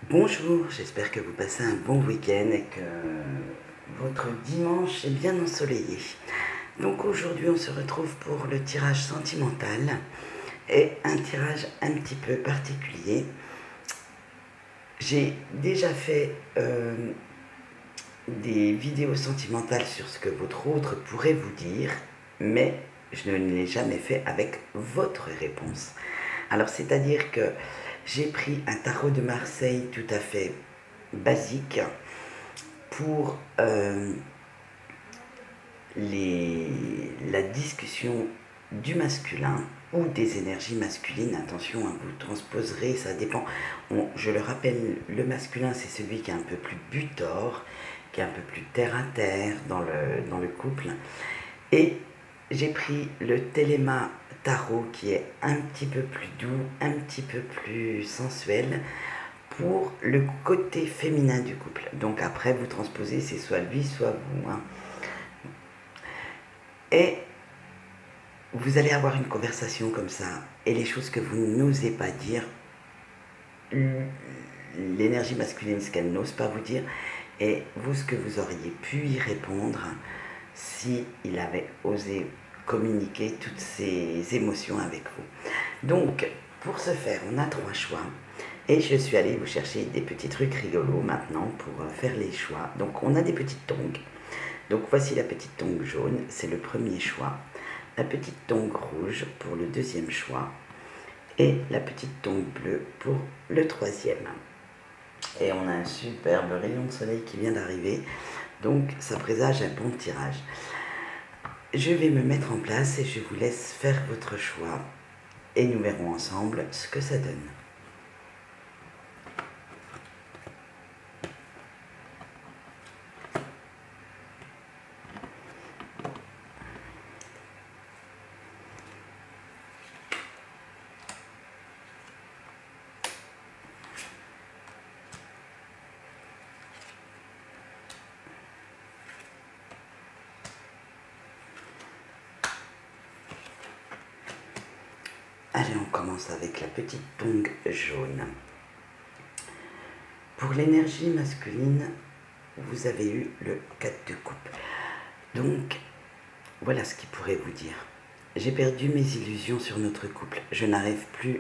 Bonjour, j'espère que vous passez un bon week-end et que votre dimanche est bien ensoleillé. Donc aujourd'hui on se retrouve pour le tirage sentimental et un tirage un petit peu particulier. J'ai déjà fait des vidéos sentimentales sur ce que votre autre pourrait vous dire, mais je ne l'ai jamais fait avec votre réponse. Alors c'est-à-dire que j'ai pris un tarot de Marseille tout à fait basique pour la discussion du masculin ou des énergies masculines. Attention, hein, vous transposerez, ça dépend. Je le rappelle, le masculin, c'est celui qui est un peu plus butor, qui est un peu plus terre à terre dans le couple. Et j'ai pris le Téléma Tarot qui est un petit peu plus doux, un petit peu plus sensuel pour le côté féminin du couple. Donc après, vous transposez, c'est soit lui, soit vous. Hein. Et vous allez avoir une conversation comme ça, et les choses que vous n'osez pas dire, l'énergie masculine, ce qu'elle n'ose pas vous dire, et vous, ce que vous auriez pu y répondre si il avait osé communiquer toutes ses émotions avec vous. Donc, pour ce faire, on a 3 choix. Et je suis allée vous chercher des petits trucs rigolos maintenant pour faire les choix. Donc, on a des petites tongs. Donc, voici la petite tongue jaune, c'est le premier choix. La petite tongue rouge pour le deuxième choix. Et la petite tongue bleue pour le troisième. Et on a un superbe rayon de soleil qui vient d'arriver. Donc, ça présage un bon tirage. Je vais me mettre en place et je vous laisse faire votre choix. Et nous verrons ensemble ce que ça donne. Allez, on commence avec la petite tongue jaune. Pour l'énergie masculine, vous avez eu le 4 de coupe. Donc, voilà ce qu'il pourrait vous dire. J'ai perdu mes illusions sur notre couple. Je n'arrive plus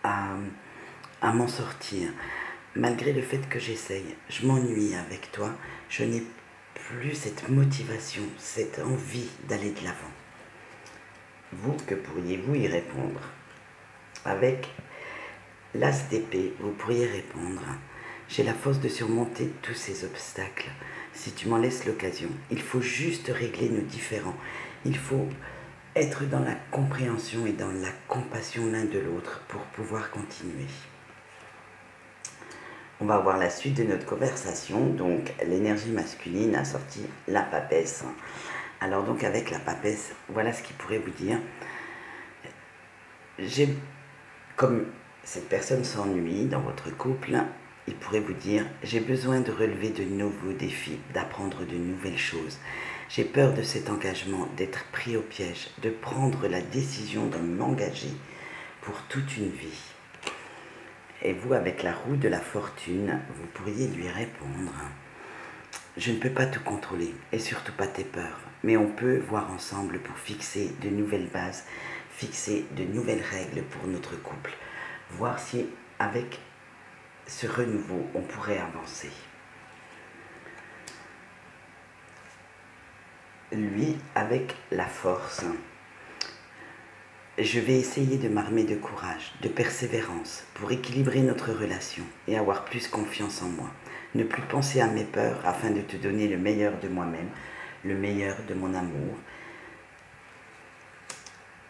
à m'en sortir. Malgré le fait que j'essaye, je m'ennuie avec toi. Je n'ai plus cette motivation, cette envie d'aller de l'avant. Vous, que pourriez-vous y répondre? Avec l'as d'épée, vous pourriez répondre: j'ai la force de surmonter tous ces obstacles. Si tu m'en laisses l'occasion, il faut juste régler nos différends. Il faut être dans la compréhension et dans la compassion l'un de l'autre pour pouvoir continuer. On va voir la suite de notre conversation. Donc, l'énergie masculine a sorti la papesse. Alors donc, avec la papesse, voilà ce qu'il pourrait vous dire. Comme cette personne s'ennuie dans votre couple, il pourrait vous dire: j'ai besoin de relever de nouveaux défis, d'apprendre de nouvelles choses. J'ai peur de cet engagement, d'être pris au piège, de prendre la décision de m'engager pour toute une vie. Et vous, avec la roue de la fortune, vous pourriez lui répondre: je ne peux pas tout contrôler, et surtout pas tes peurs, mais on peut voir ensemble pour fixer de nouvelles bases, fixer de nouvelles règles pour notre couple, voir si avec ce renouveau, on pourrait avancer. Lui, avec la force, je vais essayer de m'armer de courage, de persévérance, pour équilibrer notre relation et avoir plus confiance en moi. Ne plus penser à mes peurs afin de te donner le meilleur de moi-même, le meilleur de mon amour.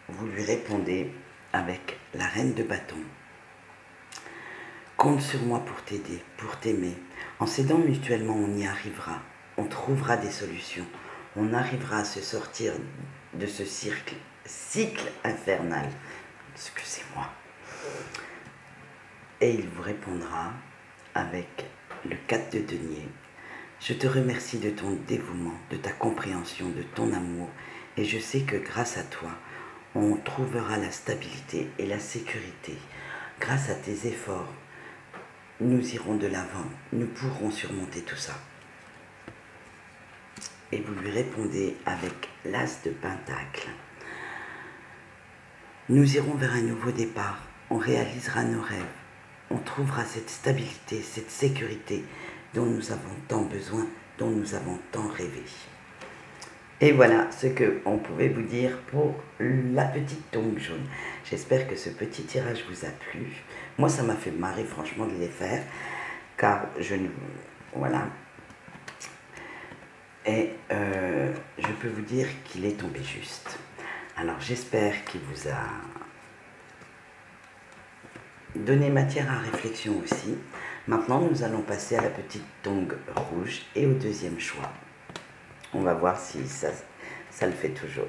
Vous lui répondez avec la reine de bâton. Compte sur moi pour t'aider, pour t'aimer. En s'aidant mutuellement, on y arrivera. On trouvera des solutions. On arrivera à se sortir de ce cycle infernal. Excusez-moi. Et il vous répondra avec le 4 de denier. Je te remercie de ton dévouement, de ta compréhension, de ton amour, et je sais que grâce à toi, on trouvera la stabilité et la sécurité grâce à tes efforts, nous irons de l'avant, nous pourrons surmonter tout ça. Et vous lui répondez avec l'as de Pentacle. Nous irons vers un nouveau départ, on réalisera nos rêves, on trouvera cette stabilité, cette sécurité dont nous avons tant besoin, dont nous avons tant rêvé. Et voilà ce qu'on pouvait vous dire pour la petite tongue jaune. J'espère que ce petit tirage vous a plu. Moi, ça m'a fait marrer franchement de les faire, car je ne... Voilà. Et je peux vous dire qu'il est tombé juste. Alors j'espère qu'il vous a donné matière à réflexion aussi. Maintenant, nous allons passer à la petite tongue rouge et au deuxième choix. On va voir si ça le fait toujours.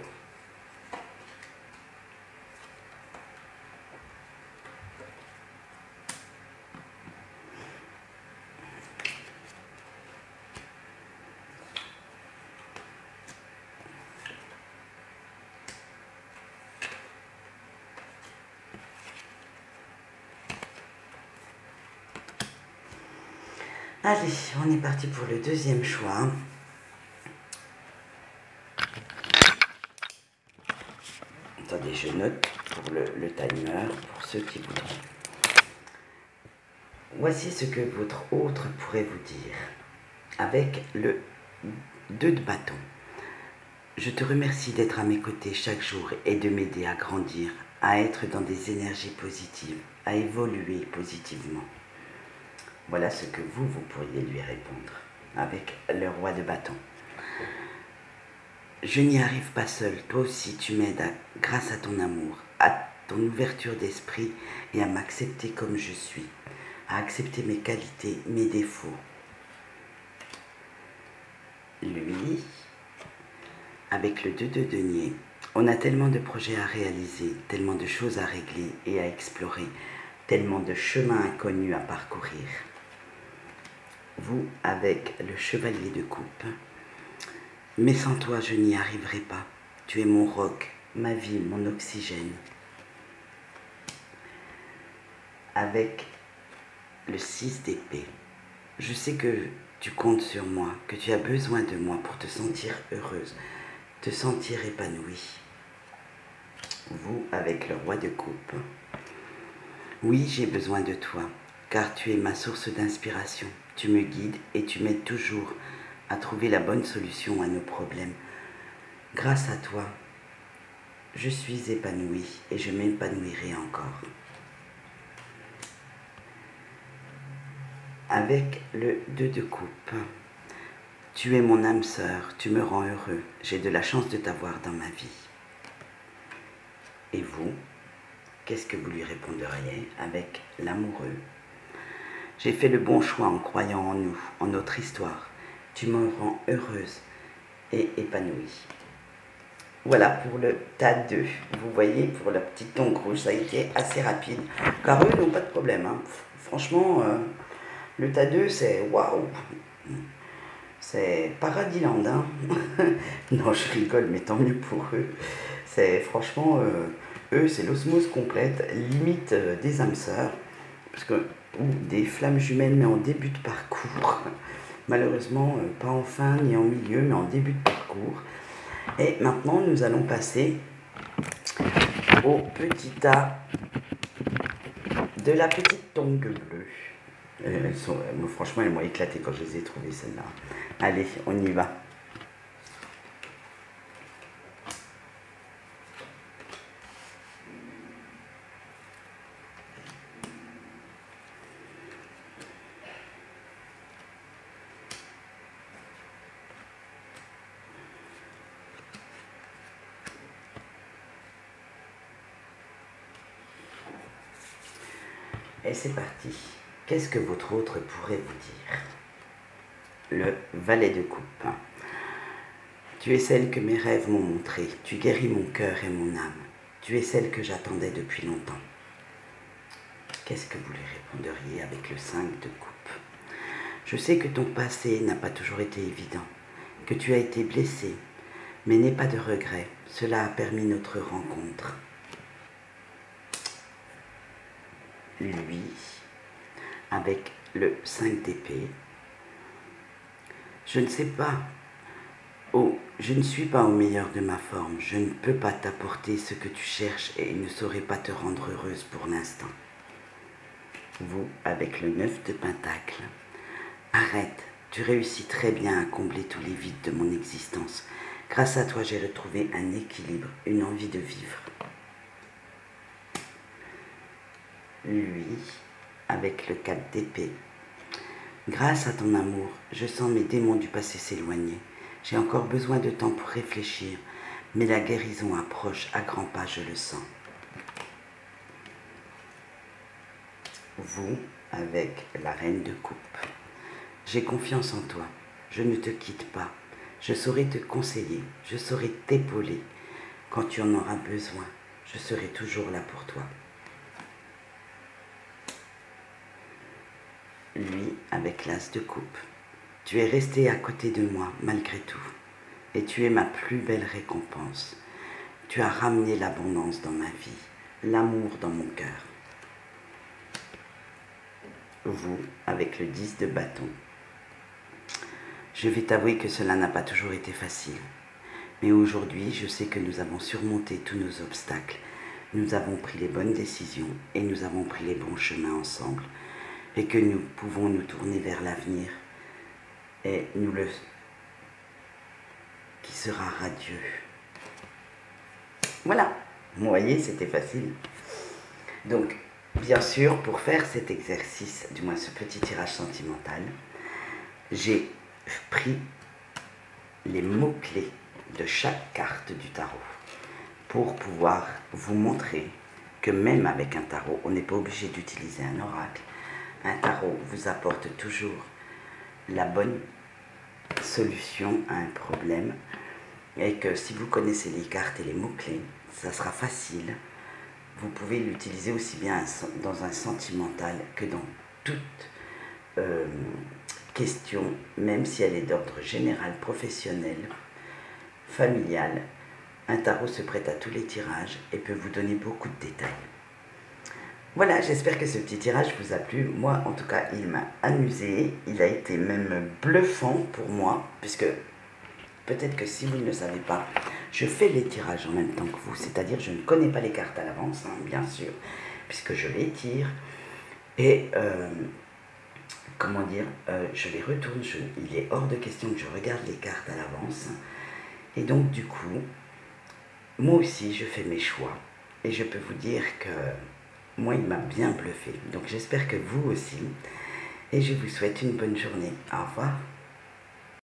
Allez, on est parti pour le deuxième choix. Attendez, je note pour le timer, pour ceux qui voudront. Voici ce que votre autre pourrait vous dire, avec le 2 de bâton. Je te remercie d'être à mes côtés chaque jour et de m'aider à grandir, à être dans des énergies positives, à évoluer positivement. Voilà ce que vous pourriez lui répondre avec le roi de bâton. Je n'y arrive pas seul, toi aussi tu m'aides grâce à ton amour, à ton ouverture d'esprit et à m'accepter comme je suis, à accepter mes qualités, mes défauts. Lui, avec le 2 de denier, on a tellement de projets à réaliser, tellement de choses à régler et à explorer, tellement de chemins inconnus à parcourir. Vous, avec le chevalier de coupe, mais sans toi, je n'y arriverai pas. Tu es mon roc, ma vie, mon oxygène. Avec le 6 d'épée, je sais que tu comptes sur moi, que tu as besoin de moi pour te sentir heureuse, te sentir épanouie. Vous, avec le roi de coupe, oui, j'ai besoin de toi, car tu es ma source d'inspiration. Tu me guides et tu m'aides toujours à trouver la bonne solution à nos problèmes. Grâce à toi, je suis épanouie et je m'épanouirai encore. Avec le 2 de coupe, tu es mon âme sœur, tu me rends heureux. J'ai de la chance de t'avoir dans ma vie. Et vous, qu'est-ce que vous lui répondriez avec l'amoureux? J'ai fait le bon choix en croyant en nous, en notre histoire. Tu me rends heureuse et épanouie. Voilà pour le tas 2. Vous voyez, pour la petite tongue rouge, ça a été assez rapide. Car eux n'ont pas de problème. Hein. Franchement, le tas 2, c'est waouh. C'est Paradiland. Hein. Non, je rigole, mais tant mieux pour eux. C'est franchement, eux, c'est l'osmose complète, limite des âmes sœurs. Parce que, ou des flammes jumelles, mais en début de parcours. Malheureusement, pas en fin ni en milieu, mais en début de parcours. Et maintenant, nous allons passer au petit tas de la petite tongue bleue. Franchement, elles m'ont éclaté quand je les ai trouvées, celles-là. Allez, on y va. Et c'est parti. Qu'est-ce que votre autre pourrait vous dire? Le valet de coupe. Tu es celle que mes rêves m'ont montrée. Tu guéris mon cœur et mon âme. Tu es celle que j'attendais depuis longtemps. Qu'est-ce que vous lui répondriez avec le 5 de coupe? Je sais que ton passé n'a pas toujours été évident, que tu as été blessé, mais n'aie pas de regrets. Cela a permis notre rencontre. lui, avec le 5 d'épée. Je ne sais pas, je ne suis pas au meilleur de ma forme, je ne peux pas t'apporter ce que tu cherches et ne saurais pas te rendre heureuse pour l'instant. Vous, avec le 9 de pentacle, arrête, tu réussis très bien à combler tous les vides de mon existence. Grâce à toi, j'ai retrouvé un équilibre, une envie de vivre. Lui, avec le 4 d'épée. Grâce à ton amour, je sens mes démons du passé s'éloigner. J'ai encore besoin de temps pour réfléchir, mais la guérison approche à grands pas, je le sens. Vous, avec la reine de coupe. J'ai confiance en toi, je ne te quitte pas. Je saurai te conseiller, je saurai t'épauler. Quand tu en auras besoin, je serai toujours là pour toi. Lui, avec l'as de coupe. Tu es resté à côté de moi malgré tout, et tu es ma plus belle récompense. Tu as ramené l'abondance dans ma vie, l'amour dans mon cœur. Vous, avec le 10 de bâton. Je vais t'avouer que cela n'a pas toujours été facile, mais aujourd'hui, je sais que nous avons surmonté tous nos obstacles. Nous avons pris les bonnes décisions et nous avons pris les bons chemins ensemble, et que nous pouvons nous tourner vers l'avenir et qui sera radieux. Voilà, vous voyez, c'était facile. Donc, bien sûr, pour faire cet exercice, du moins ce petit tirage sentimental, j'ai pris les mots-clés de chaque carte du tarot pour pouvoir vous montrer que même avec un tarot, on n'est pas obligé d'utiliser un oracle. Un tarot vous apporte toujours la bonne solution à un problème et que si vous connaissez les cartes et les mots-clés, ça sera facile. Vous pouvez l'utiliser aussi bien dans un sentimental que dans toute question, même si elle est d'ordre général, professionnel, familial. Un tarot se prête à tous les tirages et peut vous donner beaucoup de détails. Voilà, j'espère que ce petit tirage vous a plu. Moi, en tout cas, il m'a amusé. Il a été même bluffant pour moi, puisque peut-être que si vous ne le savez pas, je fais les tirages en même temps que vous. C'est-à-dire, je ne connais pas les cartes à l'avance, hein, bien sûr, puisque je les tire. Et, comment dire, je les retourne. Il est hors de question que je regarde les cartes à l'avance. Et donc, du coup, moi aussi, je fais mes choix. Et je peux vous dire que moi, il m'a bien bluffé. Donc j'espère que vous aussi. Et je vous souhaite une bonne journée. Au revoir.